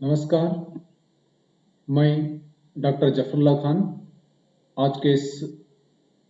नमस्कार, मैं डॉक्टर जफरुल्लाह खान आज के इस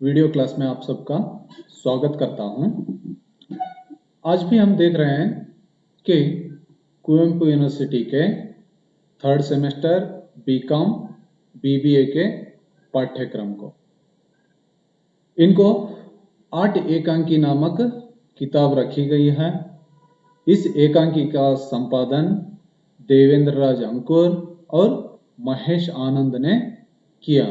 वीडियो क्लास में आप सबका स्वागत करता हूं। आज भी हम देख रहे हैं कि कुवेंपु यूनिवर्सिटी के थर्ड सेमेस्टर बीकॉम बीबीए के पाठ्यक्रम को इनको 8 एकांकी नामक किताब रखी गई है। इस एकांकी का संपादन देवेंद्र राज अंकुर और महेश आनंद ने किया।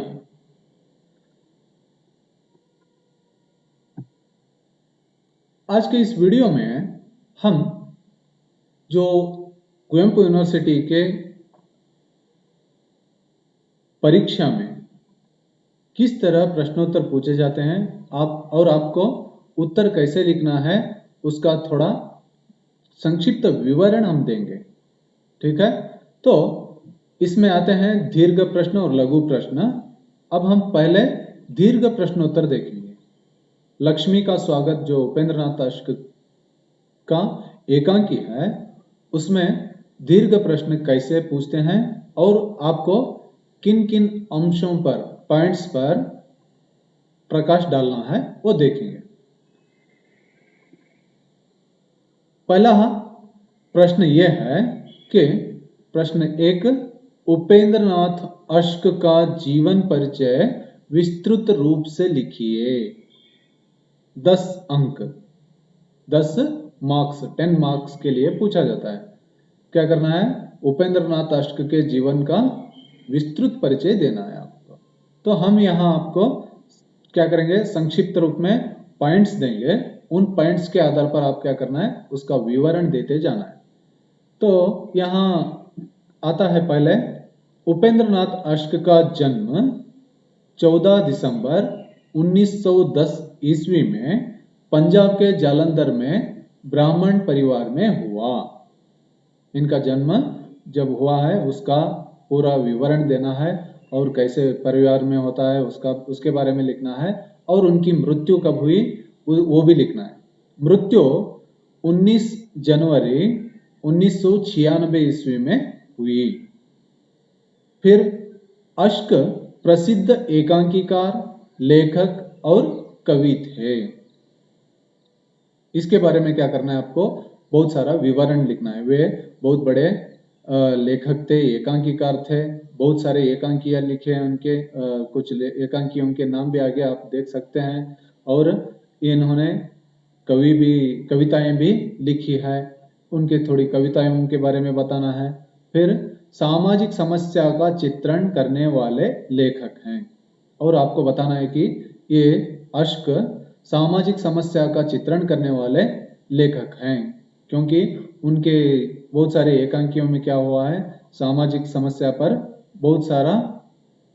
आज के इस वीडियो में हम जो कुवेंपु यूनिवर्सिटी के परीक्षा में किस तरह प्रश्नोत्तर पूछे जाते हैं आपको उत्तर कैसे लिखना है उसका थोड़ा संक्षिप्त विवरण हम देंगे। ठीक है, तो इसमें आते हैं दीर्घ प्रश्न और लघु प्रश्न। अब हम पहले दीर्घ प्रश्नोत्तर देखेंगे। लक्ष्मी का स्वागत जो उपेंद्र नाथ अश्क का एकांकी है उसमें दीर्घ प्रश्न कैसे पूछते हैं और आपको किन किन अंशों पर पॉइंट्स पर प्रकाश डालना है वो देखेंगे। पहला प्रश्न यह है कि प्रश्न 1, उपेंद्र नाथ अश्क का जीवन परिचय विस्तृत रूप से लिखिए। 10 अंक, 10 मार्क्स, 10 मार्क्स के लिए पूछा जाता है। क्या करना है? उपेंद्र नाथ अश्क के जीवन का विस्तृत परिचय देना है आपको। तो हम यहाँ आपको क्या करेंगे, संक्षिप्त रूप में पॉइंट्स देंगे। उन पॉइंट्स के आधार पर आप क्या करना है, उसका विवरण देते जाना है। तो यहाँ आता है पहले, उपेंद्र नाथ अश्क का जन्म 14 दिसंबर 1910 ईस्वी में पंजाब के जालंधर में ब्राह्मण परिवार में हुआ। इनका जन्म जब हुआ है उसका पूरा विवरण देना है और कैसे परिवार में होता है उसके बारे में लिखना है और उनकी मृत्यु कब हुई वो भी लिखना है। मृत्यु 19 जनवरी 1996 ईस्वी में हुई। फिर अश्क प्रसिद्ध एकांकीकार, लेखक और कवि थे। इसके बारे में क्या करना है आपको, बहुत सारा विवरण लिखना है। वे बहुत बड़े लेखक थे, एकांकीकार थे, बहुत सारे एकांकियां लिखे हैं उनके। कुछ एकांकियों के नाम भी आगे आप देख सकते हैं। और इन्होंने कविताएं भी लिखी है। उनके थोड़ी कविताएं उनके बारे में बताना है। फिर सामाजिक समस्या का चित्रण करने वाले लेखक हैं और आपको बताना है कि ये अश्क सामाजिक समस्या का चित्रण करने वाले लेखक हैं, क्योंकि उनके बहुत सारे एकांकियों में क्या हुआ है, सामाजिक समस्या पर बहुत सारा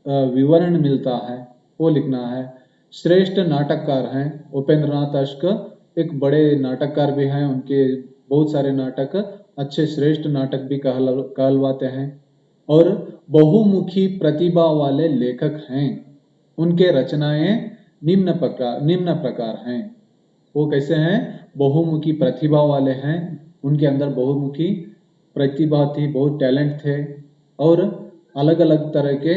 विवरण मिलता है, वो लिखना है। श्रेष्ठ नाटककार हैं उपेंद्र नाथ अश्क, एक बड़े नाटककार भी हैं। उनके बहुत सारे नाटक अच्छे श्रेष्ठ नाटक भी कहलवाते हैं और बहुमुखी प्रतिभा वाले लेखक हैं। उनके रचनाएं निम्न प्रकार हैं। वो कैसे हैं? बहुमुखी प्रतिभा वाले हैं। उनके अंदर बहुमुखी प्रतिभा थी, बहुत टैलेंट थे और अलग अलग तरह के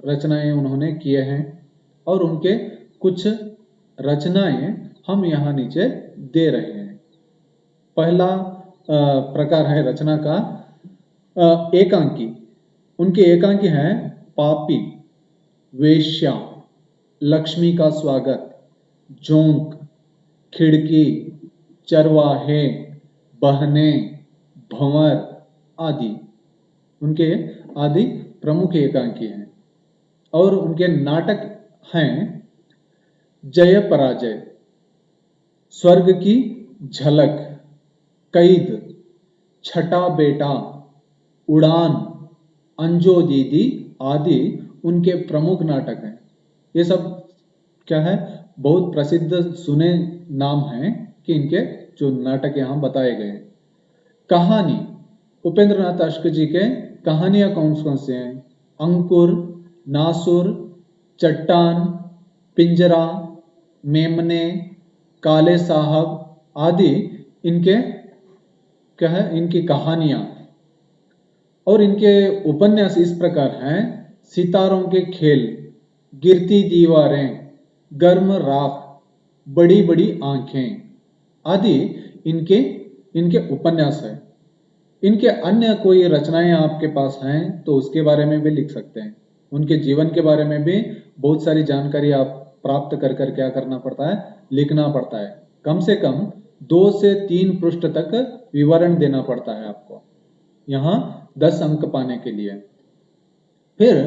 रचनाएं उन्होंने किए हैं। और उनके कुछ रचनाएं हम यहाँ नीचे दे रहे हैं। पहला प्रकार है रचना का एकांकी। उनके एकांकी हैं पापी, वेश्या, लक्ष्मी का स्वागत, झोंक, खिड़की, चरवाहे, बहने, भंवर आदि। उनके आदि प्रमुख एकांकी हैं। और उनके नाटक हैं जय पराजय, स्वर्ग की झलक, कैद, छठा बेटा, उड़ान, अंजो दीदी आदि उनके प्रमुख नाटक हैं। ये सब क्या है, बहुत प्रसिद्ध सुने नाम हैं कि इनके जो नाटक यहाँ बताए गए। कहानी, उपेंद्र नाथ अश्क जी के कहानियां कौन कौन से हैं? अंकुर, नासुर, चट्टान, पिंजरा, मेमने, काले साहब आदि इनके क्या है, इनकी कहानियां। और इनके उपन्यास इस प्रकार हैं: सितारों के खेल, गिरती दीवारें, गर्म राख, बड़ी बड़ी आंखें आदि इनके इनके उपन्यास है। इनके अन्य कोई रचनाएं आपके पास हैं तो उसके बारे में भी लिख सकते हैं। उनके जीवन के बारे में भी बहुत सारी जानकारी आप प्राप्त कर कर क्या करना पड़ता है, लिखना पड़ता है। कम से कम 2 से 3 पृष्ठ तक विवरण देना पड़ता है आपको यहाँ 10 अंक पाने के लिए। फिर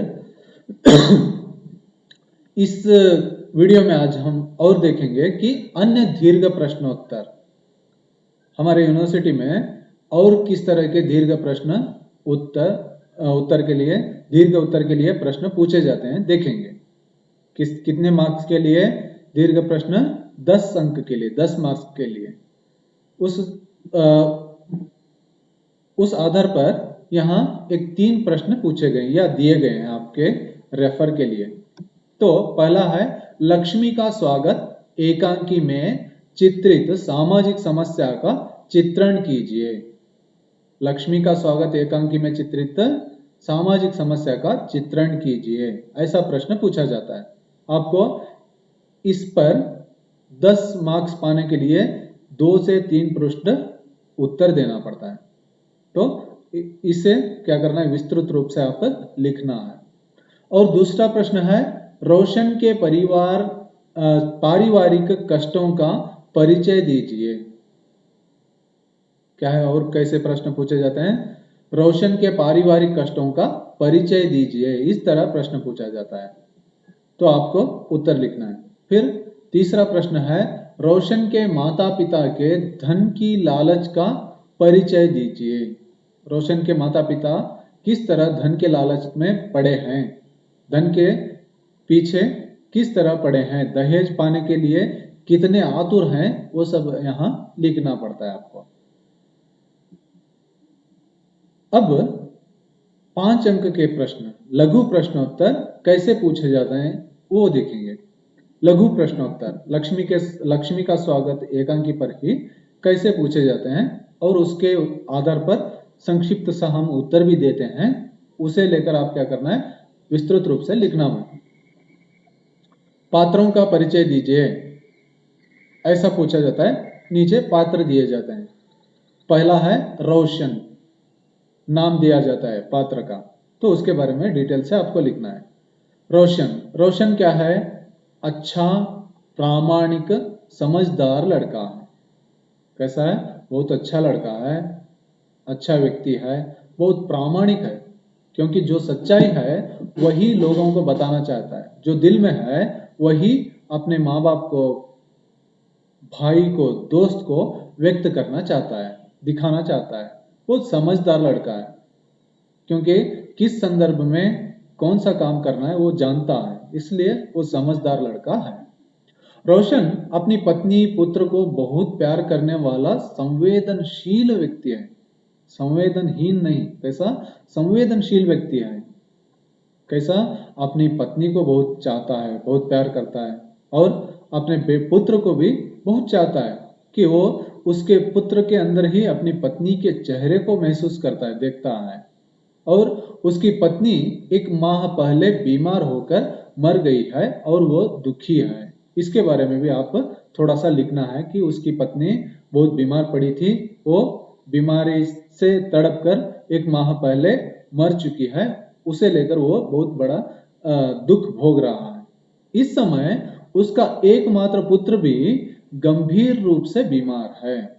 इस वीडियो में आज हम और देखेंगे कि अन्य दीर्घ प्रश्नोत्तर हमारे यूनिवर्सिटी में और किस तरह के दीर्घ प्रश्न उत्तर के लिए दीर्घ उत्तर के लिए प्रश्न पूछे जाते हैं, देखेंगे। कितने मार्क्स के लिए दीर्घ प्रश्न? 10 अंक के लिए, 10 मार्क्स के लिए। उस आधार पर यहाँ एक 3 प्रश्न पूछे गए या दिए गए हैं आपके रेफर के लिए। तो पहला है, लक्ष्मी का स्वागत एकांकी में चित्रित सामाजिक समस्या का चित्रण कीजिए। लक्ष्मी का स्वागत एकांकी में चित्रित सामाजिक समस्या का चित्रण कीजिए, ऐसा प्रश्न पूछा जाता है। आपको इस पर 10 मार्क्स पाने के लिए 2 से 3 पृष्ठ उत्तर देना पड़ता है। तो इसे क्या करना है, विस्तृत रूप से आप लिखना है। और दूसरा प्रश्न है, रोशन के पारिवारिक कष्टों का परिचय दीजिए। क्या है और कैसे प्रश्न पूछे जाते हैं? रोशन के पारिवारिक कष्टों का परिचय दीजिए, इस तरह प्रश्न पूछा जाता है। तो आपको उत्तर लिखना है। फिर तीसरा प्रश्न है, रोशन के माता पिता के धन की लालच का परिचय दीजिए। रोशन के माता पिता किस तरह धन के लालच में पड़े हैं, धन के पीछे किस तरह पड़े हैं, दहेज पाने के लिए कितने आतुर हैं, वो सब यहाँ लिखना पड़ता है आपको। अब 5 अंक के प्रश्न, लघु प्रश्नोत्तर कैसे पूछे जाते हैं वो देखेंगे। लघु प्रश्नोत्तर लक्ष्मी का स्वागत एकांकी पर ही कैसे पूछे जाते हैं और उसके आधार पर संक्षिप्त सा हम उत्तर भी देते हैं। उसे लेकर आप क्या करना है, विस्तृत रूप से लिखना है। पात्रों का परिचय दीजिए, ऐसा पूछा जाता है। नीचे पात्र दिए जाते हैं। पहला है रोशन, नाम दिया जाता है पात्र का, तो उसके बारे में डिटेल से आपको लिखना है। रोशन क्या है? अच्छा, प्रामाणिक, समझदार लड़का है। कैसा है? बहुत अच्छा लड़का है, अच्छा व्यक्ति है, बहुत प्रामाणिक है, क्योंकि जो सच्चाई है वही लोगों को बताना चाहता है। जो दिल में है वही अपने माँ बाप को, भाई को, दोस्त को व्यक्त करना चाहता है, दिखाना चाहता है। बहुत समझदार लड़का है, क्योंकि किस संदर्भ में कौन सा काम करना है वो जानता है, इसलिए वो समझदार लड़का है। रोशन अपनी पत्नी पुत्र को बहुत प्यार करने वाला संवेदनशील व्यक्ति है। संवेदनहीन नहीं, कैसा? संवेदनशील व्यक्ति है। कैसा? अपनी पत्नी को बहुत चाहता है, बहुत प्यार करता है, और अपने पुत्र को भी बहुत चाहता है कि वो उसके पुत्र के अंदर ही अपनी पत्नी के चेहरे को महसूस करता है, देखता है। और उसकी पत्नी 1 माह पहले बीमार होकर मर गई है और वो दुखी है। इसके बारे में भी आप थोड़ा सा लिखना है कि उसकी पत्नी बहुत बीमार पड़ी थी, वो बीमारी से तड़प कर 1 माह पहले मर चुकी है, उसे लेकर वो बहुत बड़ा दुख भोग रहा है। इस समय उसका एकमात्र पुत्र भी गंभीर रूप से बीमार है।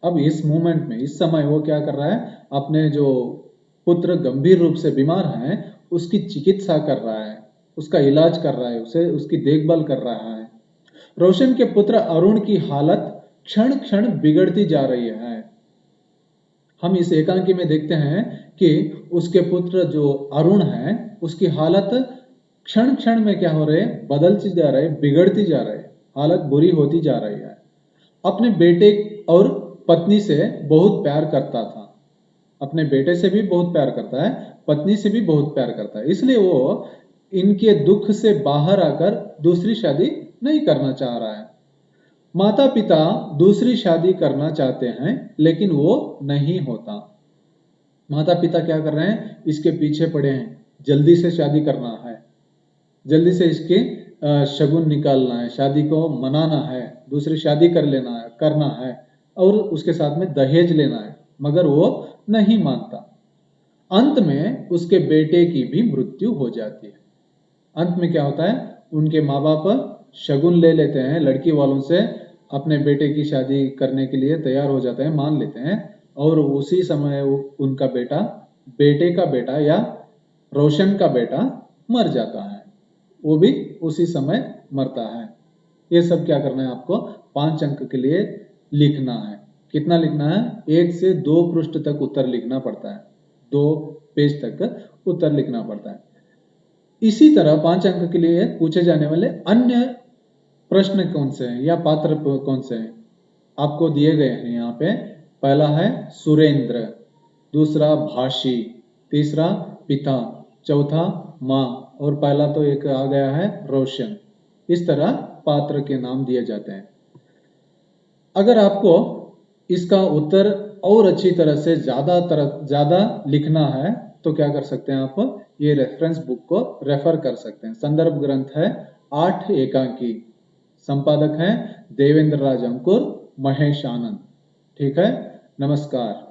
अब इस मोमेंट में, इस समय वो क्या कर रहा है, अपने जो पुत्र गंभीर रूप से बीमार हैं उसकी चिकित्सा कर रहा है, उसका इलाज कर रहा है, उसे उसकी देखभाल कर रहा है। रोशन के पुत्र अरुण की हालत क्षण क्षण बिगड़ती जा रही है। हम इस एकांकी में देखते हैं कि उसके पुत्र जो अरुण है उसकी हालत क्षण क्षण में क्या हो रहे हैं, बदलती जा रहे, बिगड़ती जा रहे, हालत बुरी होती जा रही है। अपने बेटे और पत्नी से बहुत प्यार करता था, अपने बेटे से भी बहुत प्यार करता है, पत्नी से भी बहुत प्यार करता है, इसलिए वो इनके दुख से बाहर आकर दूसरी शादी नहीं करना चाह रहा है। माता पिता दूसरी शादी करना चाहते हैं लेकिन वो नहीं होता। माता पिता क्या कर रहे हैं, इसके पीछे पड़े हैं, जल्दी से शादी करना है, जल्दी से इसके शगुन निकालना है, शादी को मनाना है, दूसरी शादी कर लेना है, करना है, और उसके साथ में दहेज लेना है, मगर वो नहीं मानता। अंत में उसके बेटे की भी मृत्यु हो जाती है। अंत में क्या होता है, उनके माँ बाप शगुन ले लेते हैं, लड़की वालों से अपने बेटे की शादी करने के लिए तैयार हो जाते हैं, मान लेते हैं, और उसी समय उनका बेटा, बेटे का बेटा या रोशन का बेटा मर जाता है, वो भी उसी समय मरता है। ये सब क्या करना है आपको, 5 अंक के लिए लिखना है। कितना लिखना है, 1 से 2 पृष्ठ तक उत्तर लिखना पड़ता है, 2 पेज तक उत्तर लिखना पड़ता है। इसी तरह 5 अंक के लिए पूछे जाने वाले अन्य प्रश्न कौन से हैं या पात्र कौन से हैं, आपको दिए गए हैं यहाँ पे। पहला है सुरेंद्र, दूसरा भाषी, तीसरा पिता, चौथा माँ, और पहला तो एक आ गया है रोशन। इस तरह पात्र के नाम दिए जाते हैं। अगर आपको इसका उत्तर और अच्छी तरह से ज्यादा लिखना है तो क्या कर सकते हैं, आप ये रेफरेंस बुक को रेफर कर सकते हैं। संदर्भ ग्रंथ है 8 एकांकी, संपादक हैं देवेंद्र राज अंकुर, महेश आनंद। ठीक है, नमस्कार।